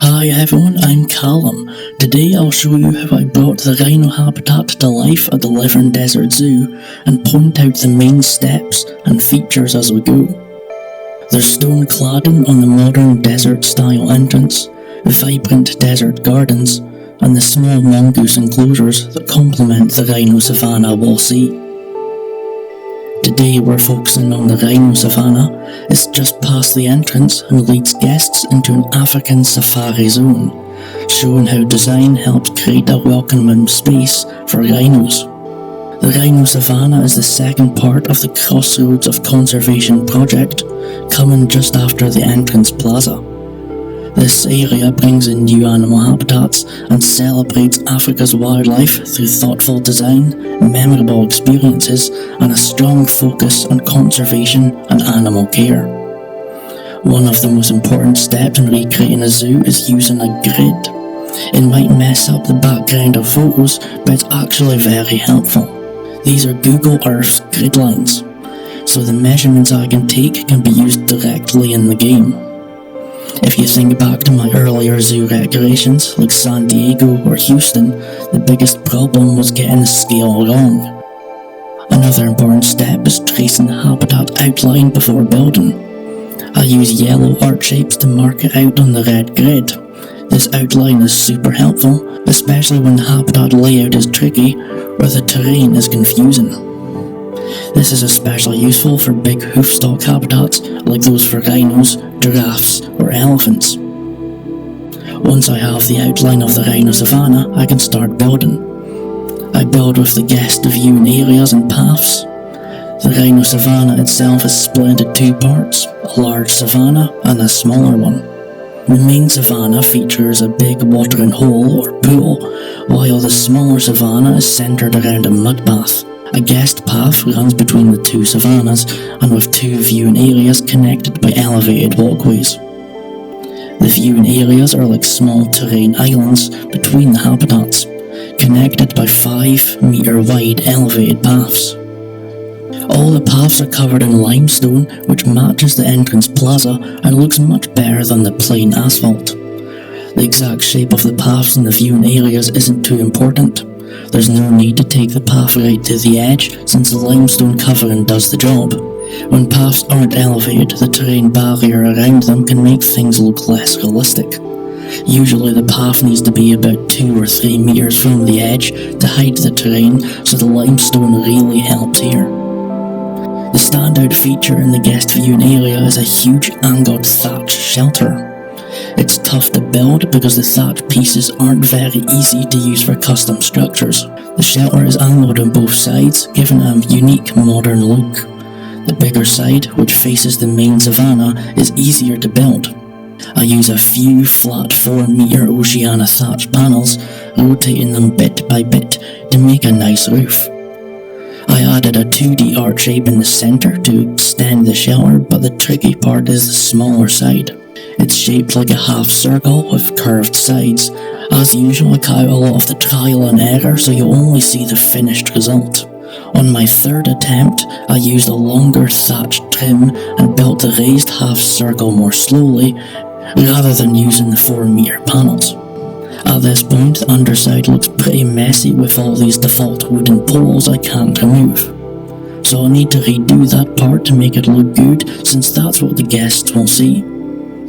Hi everyone, I'm Callum. Today I'll show you how I brought the rhino habitat to life at the Levern Desert Zoo and point out the main steps and features as we go. There's stone cladding on the modern desert style entrance, vibrant desert gardens, and the small mongoose enclosures that complement the rhino savanna we'll see. Today we're focusing on the rhino savanna. It's just past the entrance and leads guests into an African safari zone, showing how design helps create a welcoming space for rhinos. The rhino savanna is the second part of the Crossroads of Conservation project, coming just after the entrance plaza. This area brings in new animal habitats and celebrates Africa's wildlife through thoughtful design, memorable experiences, and a strong focus on conservation and animal care. One of the most important steps in recreating a zoo is using a grid. It might mess up the background of photos, but it's actually very helpful. These are Google Earth's grid lines, so the measurements I can take can be used directly in the game. If you think back to my earlier zoo recreations, like San Diego or Houston, the biggest problem was getting the scale wrong. Another important step is tracing the habitat outline before building. I use yellow art shapes to mark it out on the red grid. This outline is super helpful, especially when the habitat layout is tricky or the terrain is confusing. This is especially useful for big hoofstock habitats like those for rhinos, giraffes, or elephants. Once I have the outline of the rhino savanna, I can start building. I build with the guest viewing areas and paths. The rhino savanna itself is split into two parts, a large savanna and a smaller one. The main savanna features a big watering hole or pool, while the smaller savanna is centered around a mud bath. A guest path runs between the two savannas and with two viewing areas connected by elevated walkways. The viewing areas are like small terrain islands between the habitats, connected by 5-meter wide elevated paths. All the paths are covered in limestone, which matches the entrance plaza and looks much better than the plain asphalt. The exact shape of the paths in the viewing areas isn't too important. There's no need to take the path right to the edge, since the limestone covering does the job. When paths aren't elevated, the terrain barrier around them can make things look less realistic. Usually the path needs to be about 2 or 3 meters from the edge to hide the terrain, so the limestone really helps here. The standout feature in the guest viewing area is a huge angled thatch shelter. It's tough to build because the thatch pieces aren't very easy to use for custom structures. The shelter is angled on both sides, giving a unique modern look. The bigger side, which faces the main savanna, is easier to build. I use a few flat 4-meter Oceania thatch panels, rotating them bit by bit to make a nice roof. I added a 2D art shape in the centre to extend the shelter, but the tricky part is the smaller side. It's shaped like a half circle with curved sides. As usual, I cut out a lot of the trial and error, so you'll only see the finished result. On my third attempt, I used a longer thatch trim and built the raised half circle more slowly, rather than using the 4-meter panels. At this point, the underside looks pretty messy with all these default wooden poles I can't remove. So I'll need to redo that part to make it look good, since that's what the guests will see.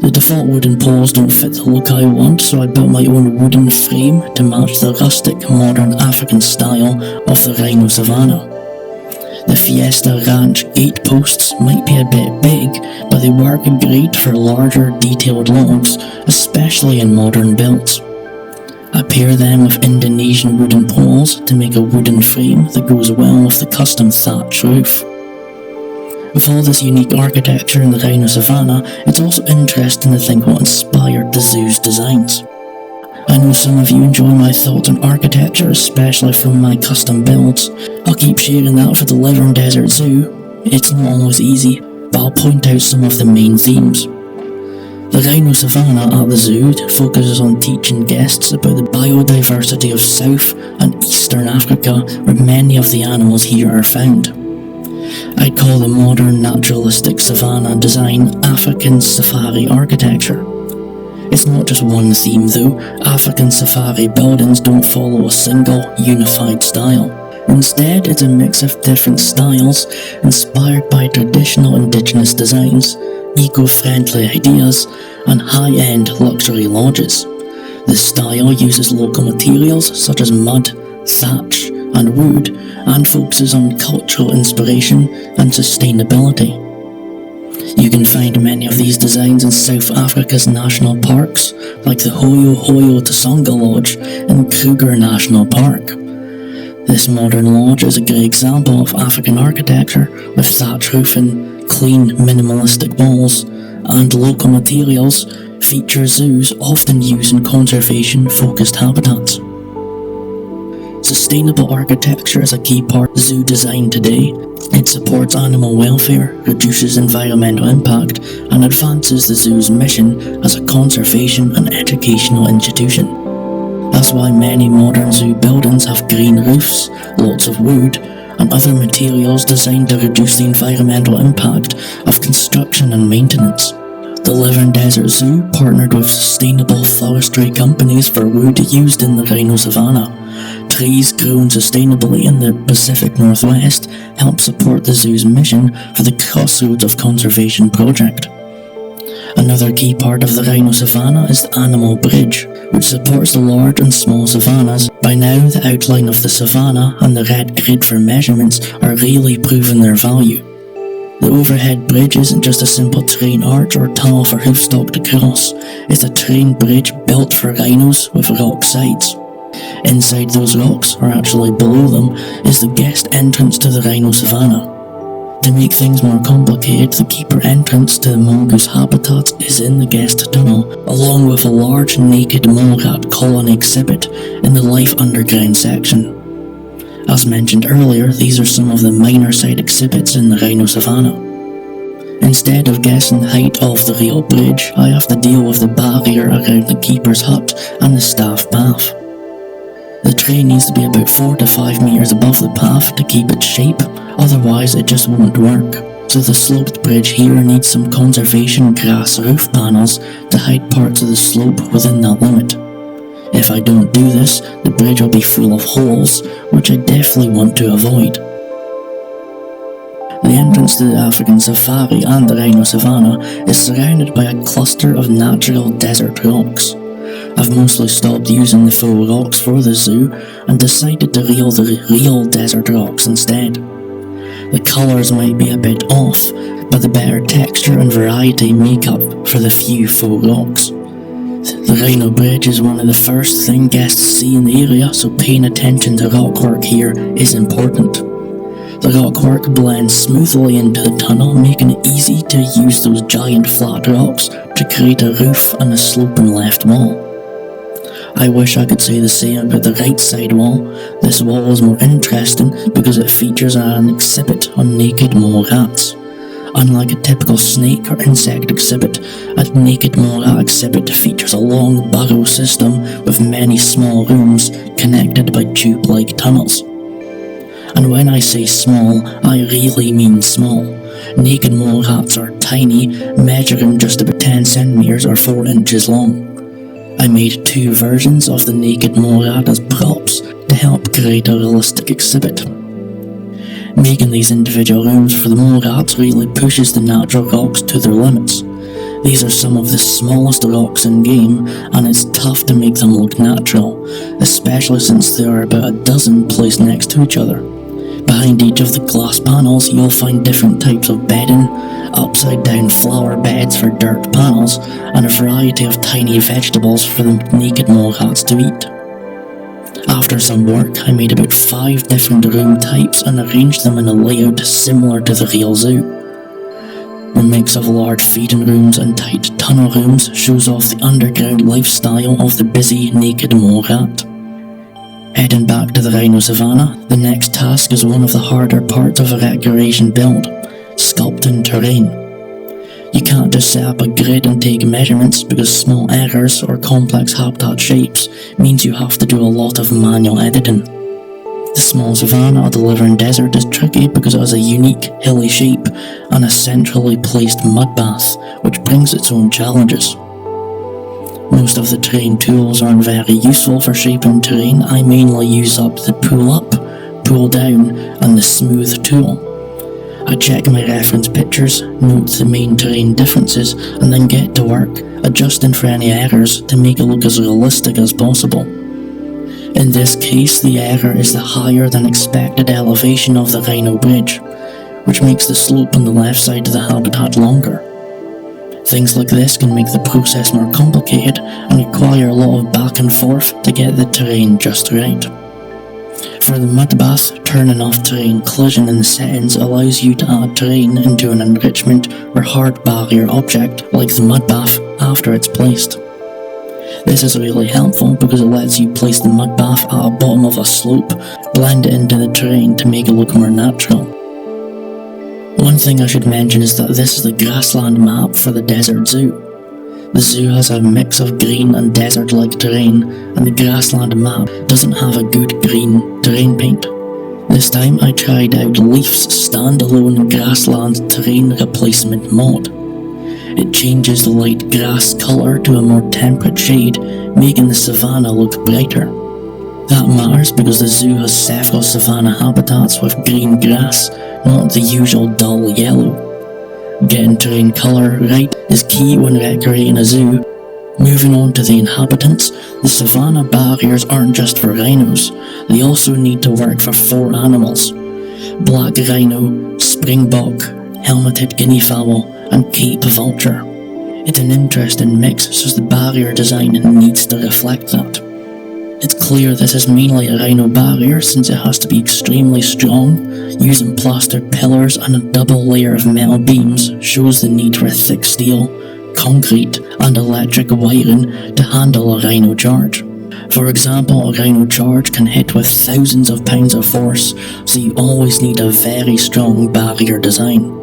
The default wooden poles don't fit the look I want, so I built my own wooden frame to match the rustic, modern African style of the rhino savanna. The Fiesta Ranch gate posts might be a bit big, but they work great for larger, detailed logs, especially in modern builds. I pair them with Indonesian wooden poles to make a wooden frame that goes well with the custom thatch roof. With all this unique architecture in the rhino savanna, it's also interesting to think what inspired the zoo's designs. I know some of you enjoy my thoughts on architecture, especially from my custom builds. I'll keep sharing that for the Levern Desert Zoo. It's not always easy, but I'll point out some of the main themes. The rhino savanna at the zoo focuses on teaching guests about the biodiversity of South and Eastern Africa, where many of the animals here are found. I'd call the modern naturalistic savanna design African safari architecture. It's not just one theme though. African safari buildings don't follow a single, unified style. Instead, it's a mix of different styles, inspired by traditional indigenous designs, eco-friendly ideas, and high-end luxury lodges. The style uses local materials such as mud, thatch, and wood, and focuses on cultural inspiration and sustainability. You can find many of these designs in South Africa's national parks, like the Hoyo Hoyo Tsonga Lodge in Kruger National Park. This modern lodge is a great example of African architecture, with thatch roofing, clean, minimalistic walls, and local materials. Feature zoos often used in conservation-focused habitats. Sustainable architecture is a key part of zoo design today. It supports animal welfare, reduces environmental impact, and advances the zoo's mission as a conservation and educational institution. That's why many modern zoo buildings have green roofs, lots of wood, and other materials designed to reduce the environmental impact of construction and maintenance. The Living Desert Zoo partnered with sustainable forestry companies for wood used in the Rhino Savanna. Trees grown sustainably in the Pacific Northwest help support the zoo's mission for the Crossroads of Conservation project. Another key part of the Rhino Savanna is the Animal Bridge, which supports the large and small savannas. By now, the outline of the savanna and the red grid for measurements are really proving their value. The overhead bridge isn't just a simple terrain arch or tunnel for hoofstock to cross. It's a terrain bridge built for rhinos with rock sides. Inside those rocks, or actually below them, is the guest entrance to the Rhino Savanna. To make things more complicated, the keeper entrance to the mongoose habitat is in the guest tunnel, along with a large naked mole rat colony exhibit in the Life Underground section. As mentioned earlier, these are some of the minor side exhibits in the Rhino Savanna. Instead of guessing the height of the real bridge, I have to deal with the barrier around the keeper's hut and the staff path. The train needs to be about 4 to 5 meters above the path to keep its shape, otherwise it just won't work. So the sloped bridge here needs some conservation grass roof panels to hide parts of the slope within that limit. If I don't do this, the bridge will be full of holes, which I definitely want to avoid. The entrance to the African safari and the Rhino Savanna is surrounded by a cluster of natural desert rocks. I've mostly stopped using the faux rocks for the zoo and decided to reel the real desert rocks instead. The colours might be a bit off, but the better texture and variety make up for the few faux rocks. The Rhino Bridge is one of the first things guests see in the area, so paying attention to rockwork here is important. The rockwork blends smoothly into the tunnel, making it easy to use those giant flat rocks to create a roof and a sloping left wall. I wish I could say the same about the right side wall. This wall is more interesting because it features an exhibit on naked mole rats. Unlike a typical snake or insect exhibit, a naked mole rat exhibit features a long burrow system with many small rooms connected by tube-like tunnels. And when I say small, I really mean small. Naked mole rats are tiny, measuring just about 10 centimeters or 4 inches long. I made 2 versions of the naked mole rat as props to help create a realistic exhibit. Making these individual rooms for the mole rats really pushes the natural rocks to their limits. These are some of the smallest rocks in game, and it's tough to make them look natural, especially since there are about a dozen placed next to each other. Behind each of the glass panels, you'll find different types of bedding, upside down flower beds for dirt panels, and a variety of tiny vegetables for the naked mole rats to eat. After some work, I made about 5 different room types and arranged them in a layout similar to the real zoo. The mix of large feeding rooms and tight tunnel rooms shows off the underground lifestyle of the busy naked mole rat. Heading back to the Rhino Savanna, the next task is one of the harder parts of a recreation build: sculpting terrain. You can't just set up a grid and take measurements, because small errors or complex habitat shapes means you have to do a lot of manual editing. The small savanna or the Living Desert is tricky because it has a unique hilly shape and a centrally placed mud bath, which brings its own challenges. Most of the terrain tools aren't very useful for shaping terrain. I mainly use up the pull up, pull down, and the smooth tool. I check my reference pictures, note the main terrain differences, and then get to work, adjusting for any errors to make it look as realistic as possible. In this case, the error is the higher than expected elevation of the Rhino bridge, which makes the slope on the left side of the habitat longer. Things like this can make the process more complicated and require a lot of back and forth to get the terrain just right. For the mud bath, turning off terrain collision in the settings allows you to add terrain into an enrichment or hard barrier object like the mud bath after it's placed. This is really helpful because it lets you place the mud bath at the bottom of a slope, blend it into the terrain to make it look more natural. One thing I should mention is that this is the grassland map for the desert zoo. The zoo has a mix of green and desert-like terrain, and the grassland map doesn't have a good green terrain paint. This time I tried out Leaf's standalone grassland terrain replacement mod. It changes the light grass colour to a more temperate shade, making the savanna look brighter. That matters because the zoo has several savanna habitats with green grass, not the usual dull yellow. Getting terrain colour right is key when decorating a zoo. Moving on to the inhabitants, the savanna barriers aren't just for rhinos, they also need to work for 4 animals: black rhino, springbok, helmeted guinea fowl, and Cape vulture. It's an interesting mix, so the barrier design needs to reflect that. It's clear this is mainly a rhino barrier since it has to be extremely strong. Using plastered pillars and a double layer of metal beams shows the need for thick steel, concrete, and electric wiring to handle a rhino charge. For example, a rhino charge can hit with thousands of pounds of force, so you always need a very strong barrier design.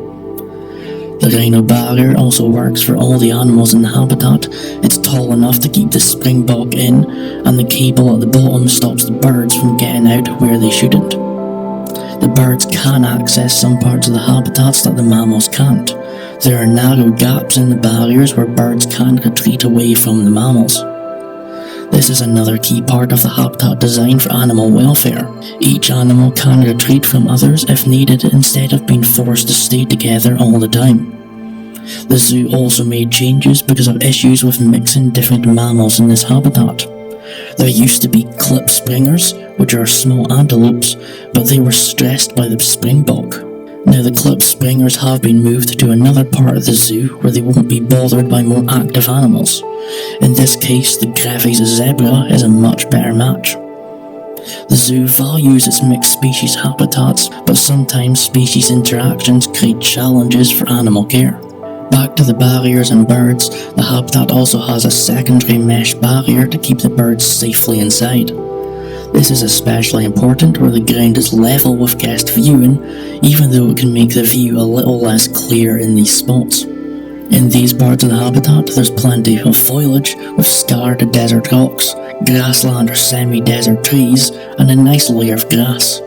The rhino barrier also works for all the animals in the habitat. It's tall enough to keep the springbok in, and the cable at the bottom stops the birds from getting out where they shouldn't. The birds can access some parts of the habitats that the mammals can't. There are narrow gaps in the barriers where birds can retreat away from the mammals. This is another key part of the habitat design for animal welfare. Each animal can retreat from others if needed instead of being forced to stay together all the time. The zoo also made changes because of issues with mixing different mammals in this habitat. There used to be clip springers, which are small antelopes, but they were stressed by the springbok. Now the clip springers have been moved to another part of the zoo where they won't be bothered by more active animals. In this case, the Grevy's zebra is a much better match. The zoo values its mixed species habitats, but sometimes species interactions create challenges for animal care. Back to the barriers and birds, the habitat also has a secondary mesh barrier to keep the birds safely inside. This is especially important where the ground is level with guest viewing, even though it can make the view a little less clear in these spots. In these parts of the habitat, there's plenty of foliage with scarred desert rocks, grassland or semi-desert trees, and a nice layer of grass.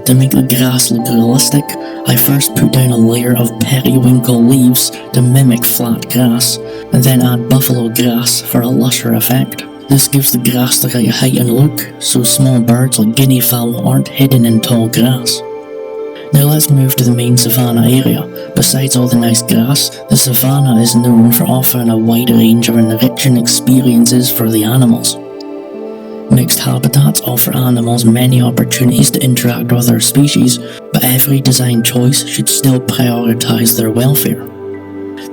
To make the grass look realistic, I first put down a layer of periwinkle leaves to mimic flat grass, and then add buffalo grass for a lusher effect. This gives the grass the right height and look, so small birds like guinea fowl aren't hidden in tall grass. Now let's move to the main savanna area. Besides all the nice grass, the savanna is known for offering a wide range of enriching experiences for the animals. Mixed habitats offer animals many opportunities to interact with other species, but every design choice should still prioritise their welfare.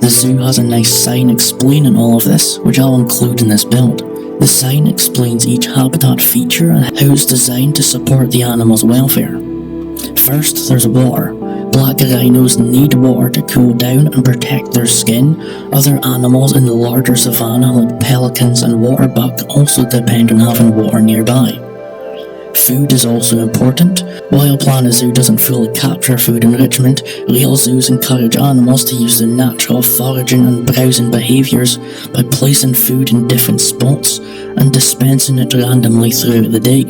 The zoo has a nice sign explaining all of this, which I'll include in this build. The sign explains each habitat feature and how it's designed to support the animal's welfare. First, there's water. Black rhinos need water to cool down and protect their skin. Other animals in the larger savanna like pelicans and waterbuck also depend on having water nearby. Food is also important. While Planet Zoo doesn't fully capture food enrichment, real zoos encourage animals to use their natural foraging and browsing behaviours by placing food in different spots and dispensing it randomly throughout the day.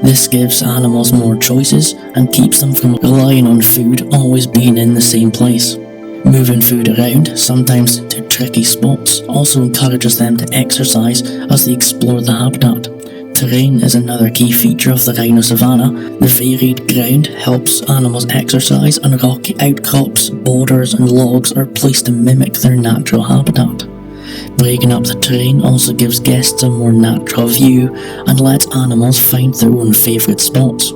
This gives animals more choices and keeps them from relying on food always being in the same place. Moving food around, sometimes to tricky spots also encourages them to exercise as they explore the habitat. Terrain is another key feature of the rhino savanna. The varied ground helps animals exercise, and rocky outcrops, boulders and logs are placed to mimic their natural habitat. Breaking up the terrain also gives guests a more natural view and lets animals find their own favourite spots.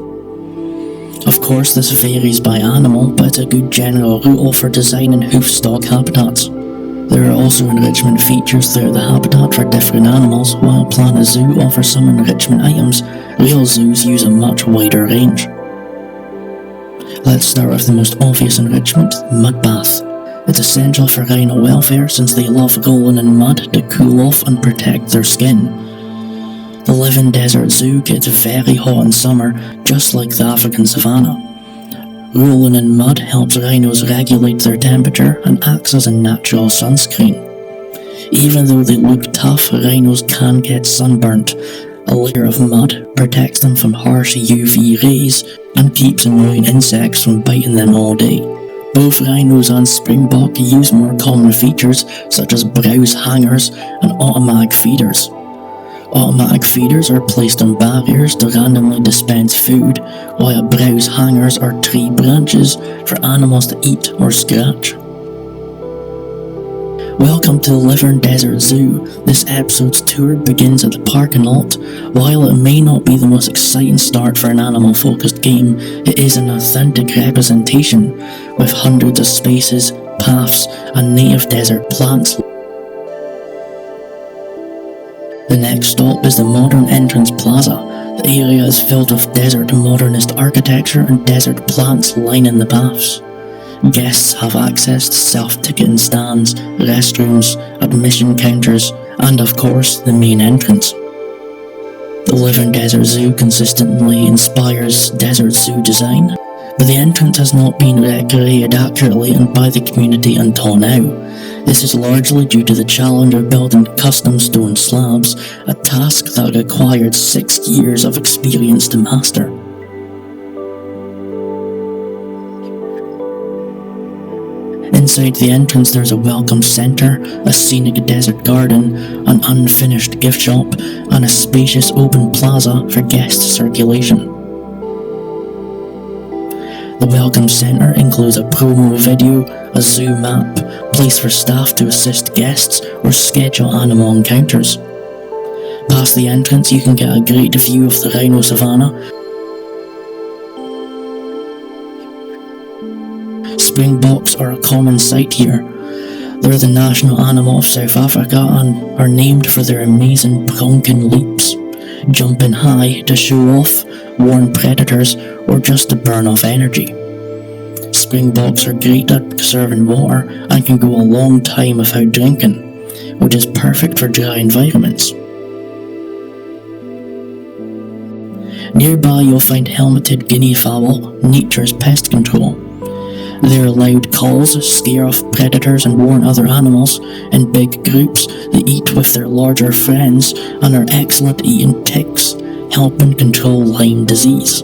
Of course, this varies by animal, but it's a good general rule for designing hoofstock habitats. There are also enrichment features throughout the habitat for different animals. While Planet Zoo offers some enrichment items, real zoos use a much wider range. Let's start with the most obvious enrichment, mud bath. It's essential for rhino welfare since they love rolling in mud to cool off and protect their skin. The living desert zoo gets very hot in summer, just like the African savanna. Rolling in mud helps rhinos regulate their temperature and acts as a natural sunscreen. Even though they look tough, rhinos can get sunburnt. A layer of mud protects them from harsh UV rays and keeps annoying insects from biting them all day. Both rhinos and Springbok use more common features such as browse hangers and automatic feeders. Automatic feeders are placed on barriers to randomly dispense food, while browse hangers are tree branches for animals to eat or scratch. Welcome to the Living Desert Zoo. This episode's tour begins at the parking lot. While it may not be the most exciting start for an animal-focused game, it is an authentic representation, with hundreds of spaces, paths, and native desert plants. The next stop is the modern entrance plaza. The area is filled with desert modernist architecture and desert plants lining the paths. Guests have access to self-ticketing stands, restrooms, admission counters, and of course, the main entrance. The Living Desert Zoo consistently inspires desert zoo design, but the entrance has not been recreated accurately and by the community until now. This is largely due to the challenge of building custom stone slabs, a task that required 6 years of experience to master. Inside the entrance there's a welcome centre, a scenic desert garden, an unfinished gift shop, and a spacious open plaza for guest circulation. The Welcome Centre includes a promo video, a zoo map, place for staff to assist guests or schedule animal encounters. Past the entrance you can get a great view of the rhino savanna. Springboks are a common sight here. They're the national animal of South Africa and are named for their amazing bronchial leaps, jumping high to show off, warn predators, or just to burn off energy. Springboks are great at conserving water and can go a long time without drinking, which is perfect for dry environments. Nearby you'll find helmeted guinea fowl, nature's pest control. Their loud calls scare off predators and warn other animals. In big groups, they eat with their larger friends and are excellent at eating ticks, helping control Lyme disease.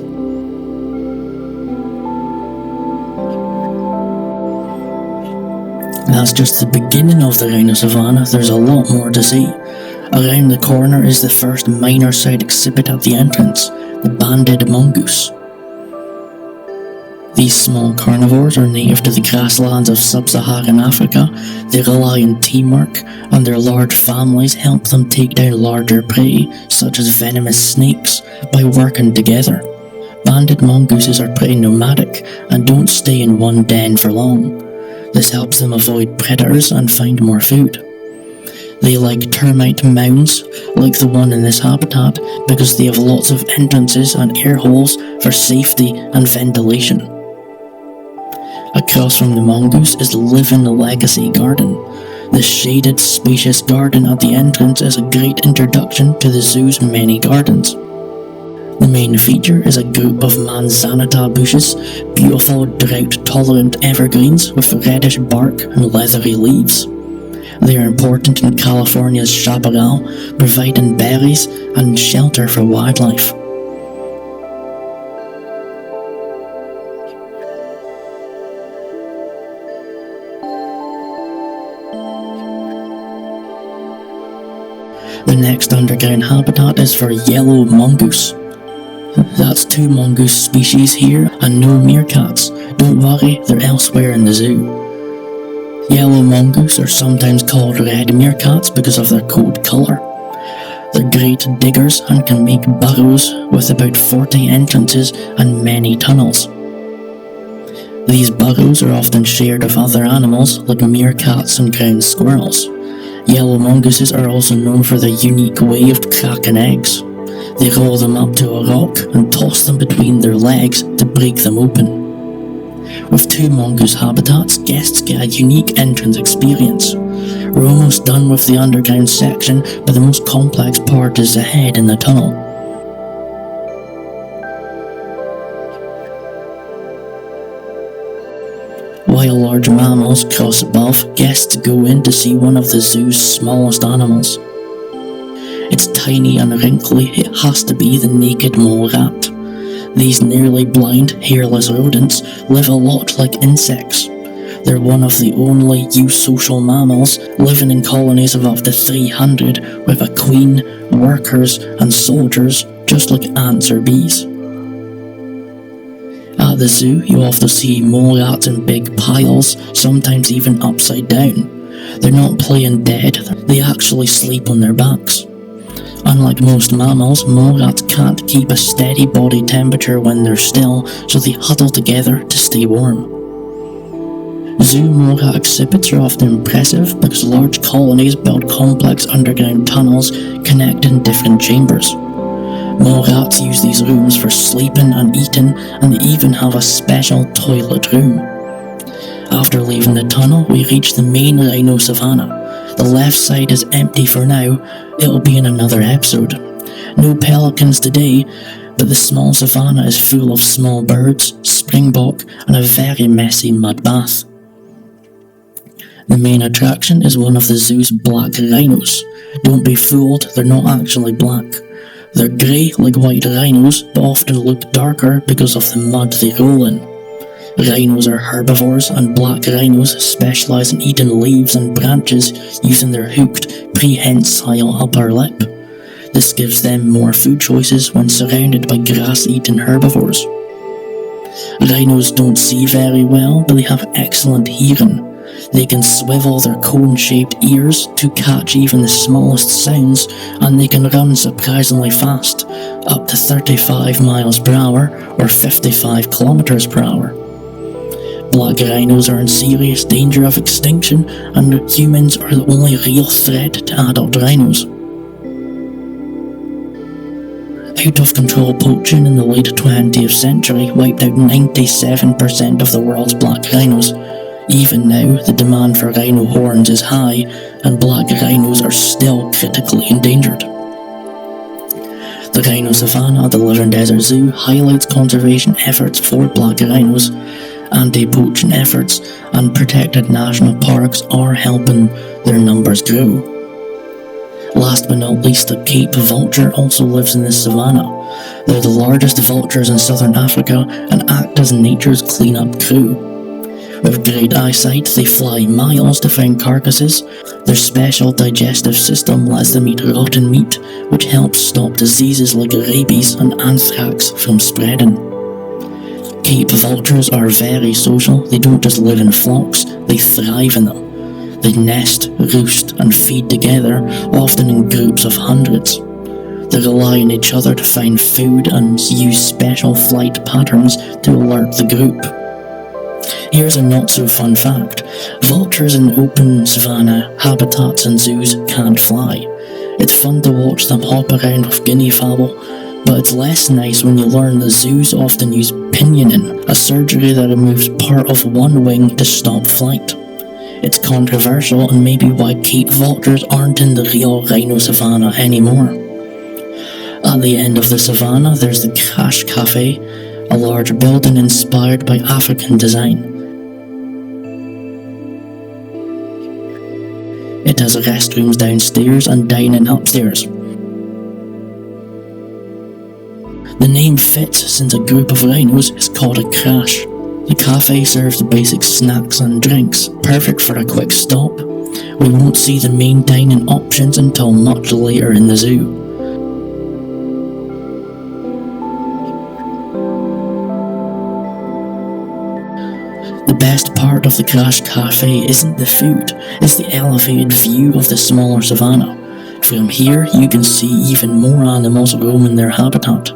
That's just the beginning of the rhino savanna. There's a lot more to see. Around the corner is the first minor side exhibit at the entrance, the banded mongoose. These small carnivores are native to the grasslands of sub-Saharan Africa. They rely on teamwork, and their large families help them take down larger prey, such as venomous snakes, by working together. Banded mongooses are pretty nomadic and don't stay in one den for long. This helps them avoid predators and find more food. They like termite mounds, like the one in this habitat, because they have lots of entrances and air holes for safety and ventilation. Across from the mongoose is the Living Legacy Garden. This shaded, spacious garden at the entrance is a great introduction to the zoo's many gardens. The main feature is a group of manzanita bushes, beautiful drought-tolerant evergreens with reddish bark and leathery leaves. They are important in California's chaparral, providing berries and shelter for wildlife. The next underground habitat is for yellow mongoose. That's 2 mongoose species here and no meerkats. Don't worry, they're elsewhere in the zoo. Yellow mongoose are sometimes called red meerkats because of their coat colour. They're great diggers and can make burrows with about 40 entrances and many tunnels. These burrows are often shared with other animals like meerkats and ground squirrels. Yellow mongooses are also known for their unique way of cracking eggs. They roll them up to a rock and toss them between their legs to break them open. With 2 mongoose habitats, guests get a unique entrance experience. We're almost done with the underground section, but the most complex part is ahead in the tunnel. While large mammals cross above, guests go in to see one of the zoo's smallest animals. It's tiny and wrinkly. It has to be the naked mole rat. These nearly blind, hairless rodents live a lot like insects. They're one of the only eusocial mammals living in colonies of up to 300 with a queen, workers and soldiers just like ants or bees. At the zoo, you often see mole rats in big piles, sometimes even upside down. They're not playing dead, they actually sleep on their backs. Unlike most mammals, mole rats can't keep a steady body temperature when they're still, so they huddle together to stay warm. Zoo mole rat exhibits are often impressive because large colonies build complex underground tunnels connecting different chambers. Mole rats use these rooms for sleeping and eating, and they even have a special toilet room. After leaving the tunnel, we reach the main rhino savanna. The left side is empty for now, it'll be in another episode. No pelicans today, but the small savanna is full of small birds, springbok, and a very messy mud bath. The main attraction is one of the zoo's black rhinos. Don't be fooled, they're not actually black. They're grey like white rhinos, but often look darker because of the mud they roll in. Rhinos are herbivores, and black rhinos specialise in eating leaves and branches using their hooked, prehensile upper lip. This gives them more food choices when surrounded by grass-eating herbivores. Rhinos don't see very well, but they have excellent hearing. They can swivel their cone-shaped ears to catch even the smallest sounds, and they can run surprisingly fast, up to 35 miles per hour or 55 kilometers per hour. Black rhinos are in serious danger of extinction, and humans are the only real threat to adult rhinos. Out-of-control poaching in the late 20th century wiped out 97% of the world's black rhinos. Even now, the demand for rhino horns is high, and black rhinos are still critically endangered. The Rhino Savanna at the Living Desert Zoo highlights conservation efforts for black rhinos. Anti-poaching efforts and protected national parks are helping their numbers grow. Last but not least, the Cape vulture also lives in the savanna. They're the largest vultures in southern Africa and act as nature's cleanup crew. With great eyesight, they fly miles to find carcasses. Their special digestive system lets them eat rotten meat, which helps stop diseases like rabies and anthrax from spreading. Cape vultures are very social. They don't just live in flocks, they thrive in them. They nest, roost and feed together, often in groups of hundreds. They rely on each other to find food and use special flight patterns to alert the group. Here's a not so fun fact. Vultures in open savanna habitats and zoos can't fly. It's fun to watch them hop around with guinea fowl, but it's less nice when you learn that zoos often use pinioning, a surgery that removes part of one wing to stop flight. It's controversial and maybe why Cape vultures aren't in the real rhino savanna anymore. At the end of the savanna, there's the Crash Cafe, a large building inspired by African design. It has restrooms downstairs and dining upstairs. The name fits since a group of rhinos is called a crash. The cafe serves basic snacks and drinks, perfect for a quick stop. We won't see the main dining options until much later in the zoo. The best part of the Crash Cafe isn't the food, it's the elevated view of the smaller savanna. From here, you can see even more animals roaming their habitat.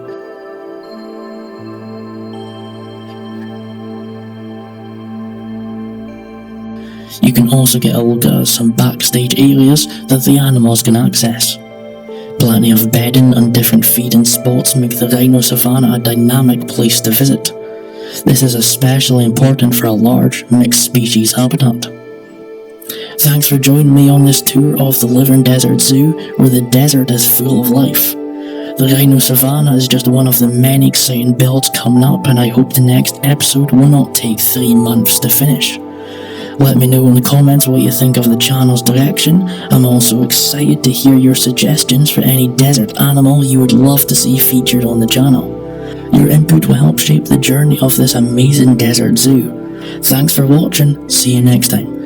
You can also get a look at some backstage areas that the animals can access. Plenty of bedding and different feeding spots make the Rhino Savanna a dynamic place to visit. This is especially important for a large, mixed species habitat. Thanks for joining me on this tour of the Living Desert Zoo, where the desert is full of life. The Rhino Savanna is just one of the many exciting builds coming up, and I hope the next episode will not take 3 months to finish. Let me know in the comments what you think of the channel's direction. I'm also excited to hear your suggestions for any desert animal you would love to see featured on the channel. Your input will help shape the journey of this amazing desert zoo. Thanks for watching, see you next time.